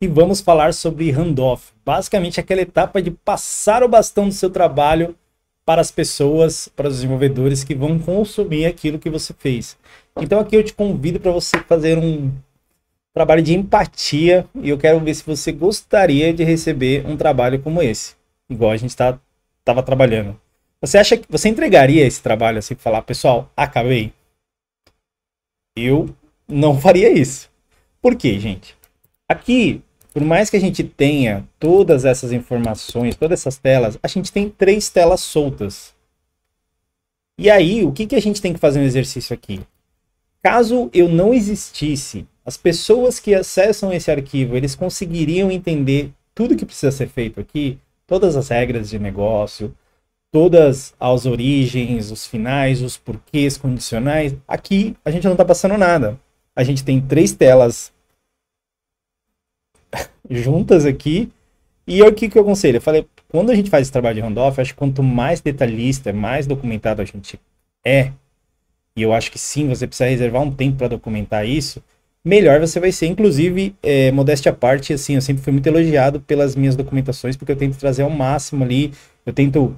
e vamos falar sobre handoff. Basicamente, aquela etapa de passar o bastão do seu trabalho para as pessoas, para os desenvolvedores que vão consumir aquilo que você fez. Então aqui eu te convido para você fazer um trabalho de empatia e eu quero ver se você gostaria de receber um trabalho como esse, igual a gente estava trabalhando. Você acha que você entregaria esse trabalho assim, falar, pessoal, acabei? Eu não faria isso. Por quê, gente? Aqui, por mais que a gente tenha todas essas informações, todas essas telas, a gente tem 3 telas soltas. E aí, o que a gente tem que fazer no exercício aqui? Caso eu não existisse, as pessoas que acessam esse arquivo, eles conseguiriam entender tudo que precisa ser feito aqui, todas as regras de negócio, todas as origens, os finais, os porquês condicionais. Aqui a gente não está passando nada. A gente tem 3 telas juntas aqui. E o que eu aconselho? Eu falei, quando a gente faz esse trabalho de handoff, acho que quanto mais detalhista, mais documentado a gente é, e eu acho que sim, você precisa reservar um tempo para documentar isso, melhor você vai ser. Inclusive, modéstia à parte, assim, eu sempre fui muito elogiado pelas minhas documentações, porque eu tento trazer ao máximo ali, eu tento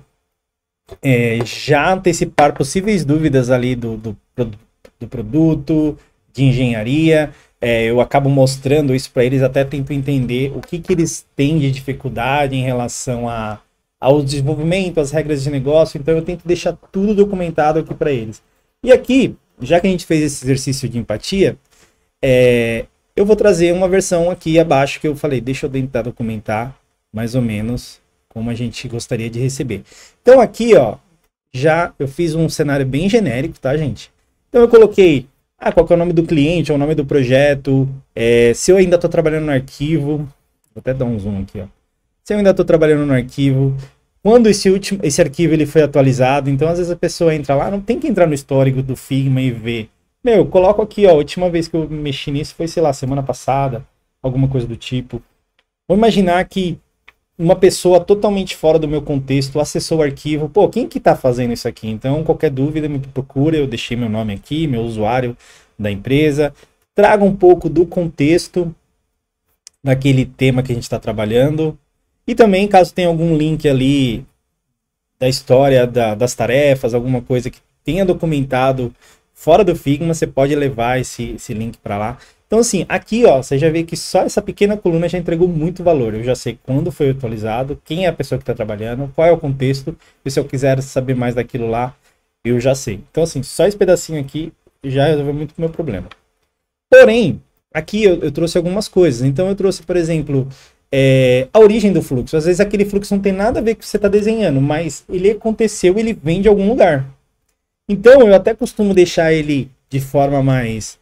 já antecipar possíveis dúvidas ali do produto, de engenharia. Eu acabo mostrando isso para eles, até tento entender o que eles têm de dificuldade em relação ao desenvolvimento, às regras de negócio. Então eu tento deixar tudo documentado aqui para eles. E aqui, já que a gente fez esse exercício de empatia, eu vou trazer uma versão aqui abaixo que eu falei, deixa eu tentar documentar mais ou menos como a gente gostaria de receber. Então aqui, ó, já eu fiz um cenário bem genérico, tá, gente? Então eu coloquei, qual que é o nome do cliente, ou o nome do projeto, se eu ainda estou trabalhando no arquivo, vou até dar um zoom aqui, ó. Se eu ainda estou trabalhando no arquivo, quando esse arquivo ele foi atualizado. Então às vezes a pessoa entra lá, não tem que entrar no histórico do Figma e ver. Eu coloco aqui, ó, a última vez que eu mexi nisso foi, sei lá, semana passada, alguma coisa do tipo. Vou imaginar que uma pessoa totalmente fora do meu contexto acessou o arquivo. Pô, quem que tá fazendo isso aqui? Então, qualquer dúvida, me procura. Eu deixei meu nome aqui, meu usuário da empresa. Traga um pouco do contexto daquele tema que a gente está trabalhando. E também, caso tenha algum link ali da história das tarefas, alguma coisa que tenha documentado fora do Figma, você pode levar esse link para lá. Então assim, aqui ó, você já vê que só essa pequena coluna já entregou muito valor. Eu já sei quando foi atualizado, quem é a pessoa que está trabalhando, qual é o contexto, e se eu quiser saber mais daquilo lá, eu já sei. Então assim, só esse pedacinho aqui já resolveu muito o meu problema. Porém, aqui eu trouxe algumas coisas. Então eu trouxe, por exemplo, a origem do fluxo. Às vezes aquele fluxo não tem nada a ver com o que você está desenhando, mas ele aconteceu, ele vem de algum lugar. Então eu até costumo deixar ele de forma mais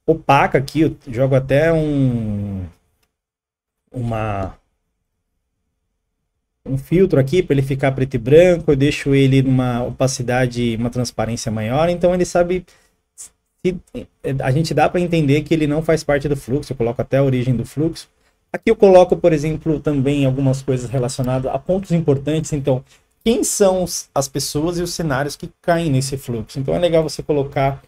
opaca aqui, eu jogo até um filtro aqui para ele ficar preto e branco, eu deixo ele numa opacidade, uma transparência maior, então ele sabe, a gente dá para entender que ele não faz parte do fluxo. Eu coloco até a origem do fluxo. Aqui eu coloco, por exemplo, também algumas coisas relacionadas a pontos importantes. Então, quem são as pessoas e os cenários que caem nesse fluxo? Então é legal você colocar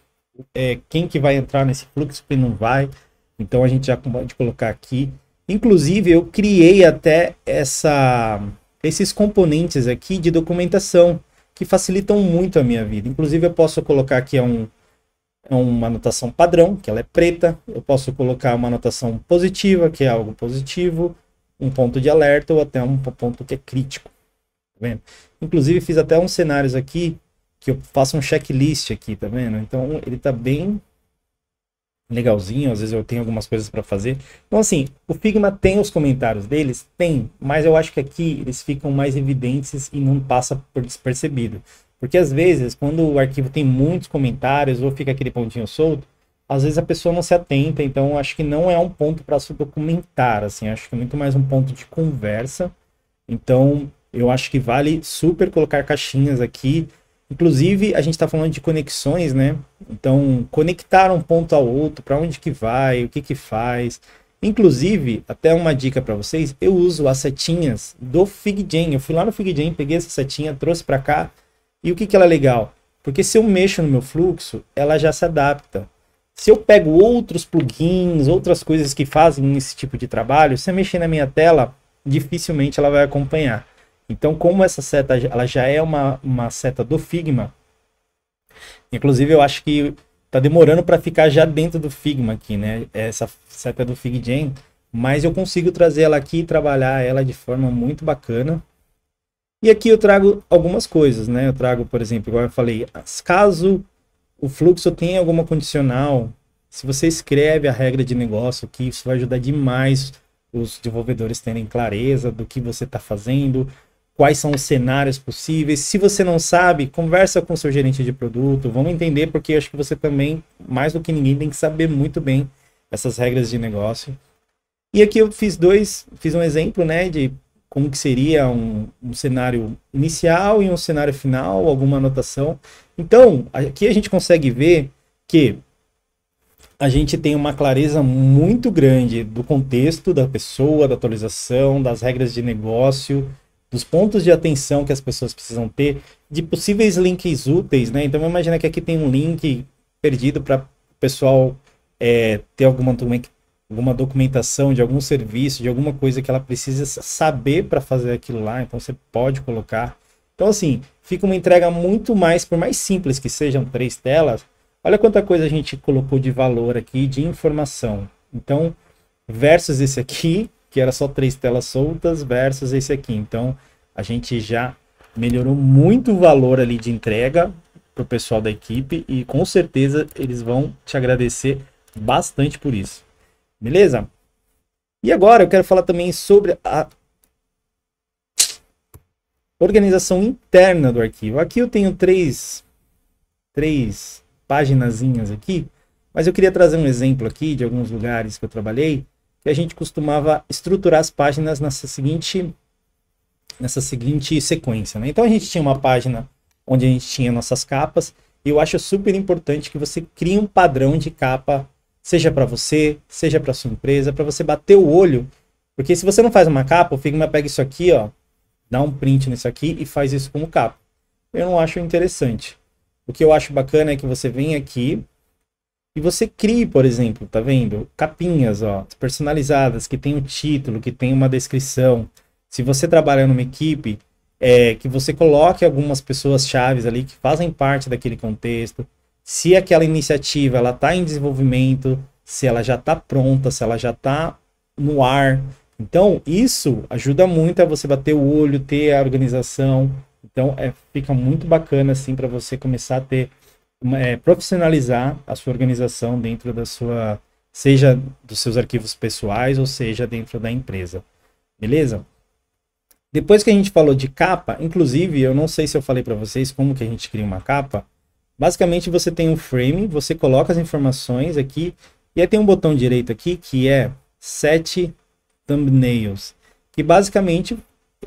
quem que vai entrar nesse fluxo, quem não vai. Então a gente já pode colocar aqui. Inclusive eu criei até esses componentes aqui de documentação que facilitam muito a minha vida. Inclusive eu posso colocar aqui uma anotação padrão, que ela é preta. Eu posso colocar uma anotação positiva, que é algo positivo, um ponto de alerta ou até um ponto que é crítico. Tá vendo? Inclusive fiz até uns cenários aqui que eu faço um checklist aqui, tá vendo? Então ele tá bem legalzinho, às vezes eu tenho algumas coisas para fazer. Então assim, o Figma tem os comentários deles? Tem, mas eu acho que aqui eles ficam mais evidentes e não passa por despercebido. Porque às vezes, quando o arquivo tem muitos comentários ou fica aquele pontinho solto, às vezes a pessoa não se atenta. Então acho que não é um ponto para se documentar, assim, acho que é muito mais um ponto de conversa. Então eu acho que vale super colocar caixinhas aqui. Inclusive, a gente está falando de conexões, né? Então, conectar um ponto ao outro, para onde que vai, o que que faz. Inclusive, até uma dica para vocês, eu uso as setinhas do FigJam. Eu fui lá no FigJam, peguei essa setinha, trouxe para cá. E o que que ela é legal? Porque se eu mexo no meu fluxo, ela já se adapta. Se eu pego outros plugins, outras coisas que fazem esse tipo de trabalho, se eu mexer na minha tela, dificilmente ela vai acompanhar. Então, como essa seta ela já é uma seta do Figma, inclusive eu acho que tá demorando para ficar já dentro do Figma aqui, né? Essa seta é do FigJam, mas eu consigo trazer ela aqui e trabalhar ela de forma muito bacana. E aqui eu trago algumas coisas, né? Eu trago, por exemplo, igual eu falei, caso o fluxo tenha alguma condicional, se você escreve a regra de negócio aqui, isso vai ajudar demais os desenvolvedores terem clareza do que você está fazendo, quais são os cenários possíveis. Se você não sabe, conversa com o seu gerente de produto, vamos entender, porque eu acho que você também, mais do que ninguém, tem que saber muito bem essas regras de negócio. E aqui eu fiz um exemplo, né, de como que seria um cenário inicial e um cenário final, alguma anotação. Então, aqui a gente consegue ver que a gente tem uma clareza muito grande do contexto da pessoa, da atualização, das regras de negócio, dos pontos de atenção que as pessoas precisam ter, de possíveis links úteis, né? Então, imagina que aqui tem um link perdido para o pessoal ter alguma documentação de algum serviço, de alguma coisa que ela precisa saber para fazer aquilo lá, então você pode colocar. Então, assim, fica uma entrega muito mais, por mais simples que sejam 3 telas, olha quanta coisa a gente colocou de valor aqui, de informação. Então, versus esse aqui, que era só 3 telas soltas, versus esse aqui. Então, a gente já melhorou muito o valor ali de entrega para o pessoal da equipe e com certeza eles vão te agradecer bastante por isso. Beleza? E agora eu quero falar também sobre a organização interna do arquivo. Aqui eu tenho três paginazinhas aqui, mas eu queria trazer um exemplo aqui de alguns lugares que eu trabalhei, que a gente costumava estruturar as páginas nessa seguinte sequência, né? Então a gente tinha uma página onde a gente tinha nossas capas, e eu acho super importante que você crie um padrão de capa, seja para você, seja para sua empresa, para você bater o olho, porque se você não faz uma capa, o Figma pega isso aqui, ó, dá um print nisso aqui e faz isso como capa. Eu não acho interessante. O que eu acho bacana é que você vem aqui e você crie, por exemplo, tá vendo? Capinhas, ó, personalizadas, que tem um título, que tem uma descrição. Se você trabalha numa equipe, que você coloque algumas pessoas chaves ali que fazem parte daquele contexto. Se aquela iniciativa ela está em desenvolvimento, se ela já está pronta, se ela já está no ar. Então, isso ajuda muito a você bater o olho, ter a organização. Então, fica muito bacana assim para você começar a ter, profissionalizar a sua organização dentro da sua, seja dos seus arquivos pessoais ou seja dentro da empresa. Beleza? Depois que a gente falou de capa, inclusive, eu não sei se eu falei para vocês como que a gente cria uma capa. Basicamente, você tem um frame, você coloca as informações aqui, e aí tem um botão direito aqui, que é Set Thumbnails, que basicamente,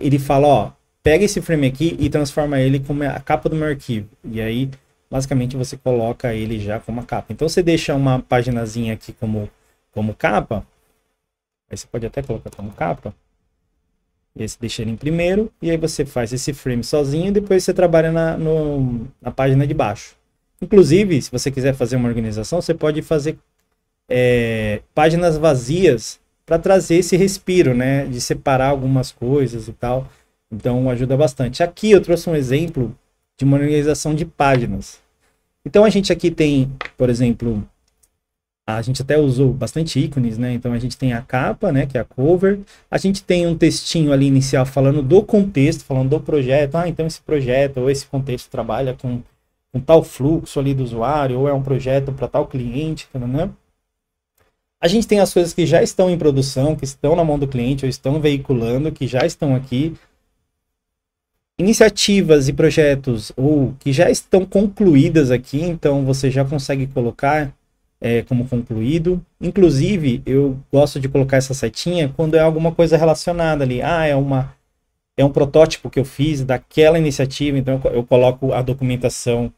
ele fala, ó, pega esse frame aqui e transforma ele como a capa do meu arquivo. E aí, basicamente, você coloca ele já como a capa. Então, você deixa uma paginazinha aqui como capa, aí você pode até colocar como capa, e aí você deixa ele em primeiro, e aí você faz esse frame sozinho, e depois você trabalha na página de baixo. Inclusive, se você quiser fazer uma organização, você pode fazer páginas vazias para trazer esse respiro, né? De separar algumas coisas e tal. Então, ajuda bastante. Aqui eu trouxe um exemplo de uma organização de páginas. Então, a gente aqui tem, por exemplo, a gente até usou bastante ícones, né? Então, a gente tem a capa, né? Que é a cover. A gente tem um textinho ali inicial falando do contexto, falando do projeto. Ah, então esse projeto ou esse contexto trabalha com um tal fluxo ali do usuário, ou é um projeto para tal cliente, né? A gente tem as coisas que já estão em produção, que estão na mão do cliente, ou estão veiculando, que já estão aqui. Iniciativas e projetos, ou que já estão concluídas aqui, então você já consegue colocar como concluído. Inclusive, eu gosto de colocar essa setinha quando é alguma coisa relacionada ali. Ah, é um protótipo que eu fiz daquela iniciativa, então eu coloco a documentação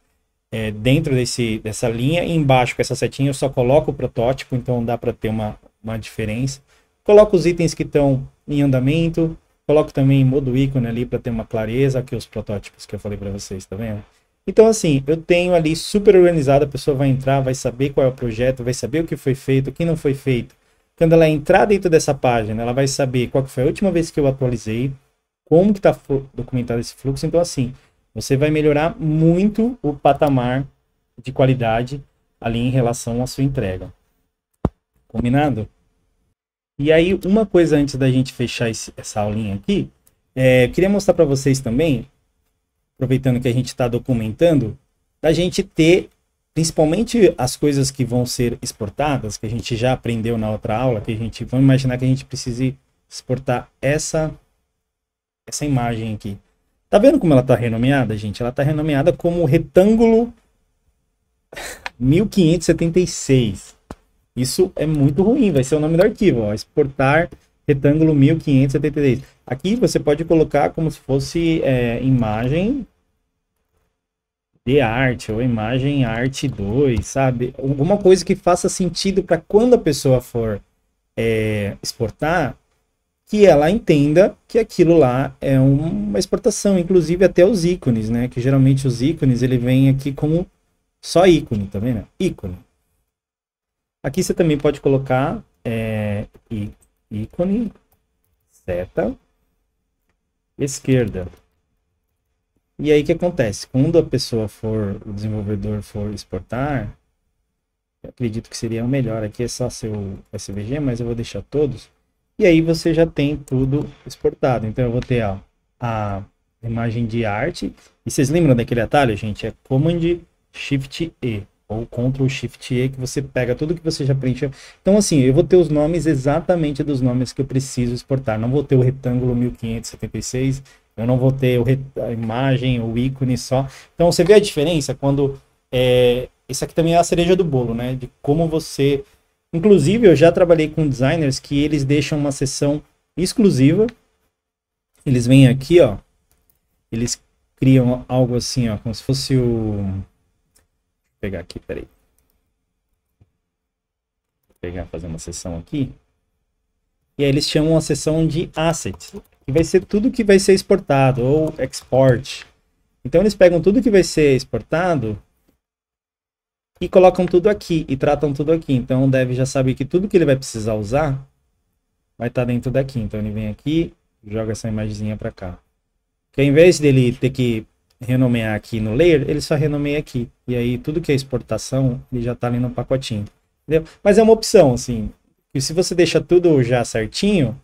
dentro dessa linha, e embaixo com essa setinha eu só coloco o protótipo, então dá para ter uma diferença. Coloco os itens que estão em andamento, coloco também modo ícone ali para ter uma clareza, aqui os protótipos que eu falei para vocês, tá vendo? Então, assim, eu tenho ali super organizado, a pessoa vai entrar, vai saber qual é o projeto, vai saber o que foi feito, o que não foi feito. Quando ela entrar dentro dessa página, ela vai saber qual que foi a última vez que eu atualizei, como que está documentado esse fluxo. Então, assim, você vai melhorar muito o patamar de qualidade ali em relação à sua entrega. Combinado? E aí, uma coisa antes da gente fechar essa aulinha aqui, queria mostrar para vocês também, aproveitando que a gente está documentando, da gente ter, principalmente as coisas que vão ser exportadas, que a gente já aprendeu na outra aula, que a gente, vamos imaginar que a gente precise exportar essa imagem aqui. Tá vendo como ela está renomeada, gente? Ela está renomeada como retângulo 1576. Isso é muito ruim, vai ser o nome do arquivo, ó, exportar retângulo 1576. Aqui você pode colocar como se fosse imagem de arte, ou imagem arte 2, sabe? Alguma coisa que faça sentido para quando a pessoa for exportar, que ela entenda que aquilo lá é uma exportação, inclusive até os ícones, né? Que geralmente os ícones, ele vem aqui como só ícone, tá vendo? Ícone. Aqui você também pode colocar ícone, seta, esquerda. E aí o que acontece? Quando a pessoa o desenvolvedor for exportar, eu acredito que seria o melhor. Aqui é só seu SVG, mas eu vou deixar todos. E aí você já tem tudo exportado. Então eu vou ter a imagem de arte. E vocês lembram daquele atalho, gente? É Command Shift E ou Ctrl Shift E, que você pega tudo que você já preencheu. Então assim, eu vou ter os nomes exatamente dos nomes que eu preciso exportar. Não vou ter o retângulo 1576, eu não vou ter a imagem, o ícone só. Então você vê a diferença quando isso aqui também é a cereja do bolo, né? De como você... Inclusive, eu já trabalhei com designers que eles deixam uma seção exclusiva. Eles vêm aqui, ó. Eles criam algo assim, ó, como se fosse o... Vou pegar aqui, peraí. Vou pegar, fazer uma seção aqui. E aí eles chamam a seção de assets, que vai ser tudo que vai ser exportado, ou export. Então eles pegam tudo que vai ser exportado e colocam tudo aqui, e tratam tudo aqui. Então o dev já sabe que tudo que ele vai precisar usar vai estar dentro daqui. Então ele vem aqui, joga essa imagenzinha para cá. Que ao invés dele ter que renomear aqui no layer, ele só renomeia aqui. E aí tudo que é exportação, ele já está ali no pacotinho. Entendeu? Mas é uma opção, assim. E se você deixa tudo já certinho,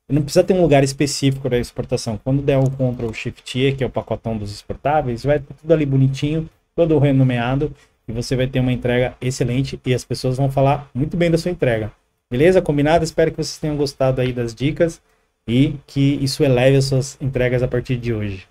não precisa ter um lugar específico para exportação. Quando der o Ctrl Shift E, que é o pacotão dos exportáveis, vai ter tudo ali bonitinho, todo renomeado. E você vai ter uma entrega excelente e as pessoas vão falar muito bem da sua entrega. Beleza? Combinado? Espero que vocês tenham gostado aí das dicas e que isso eleve as suas entregas a partir de hoje.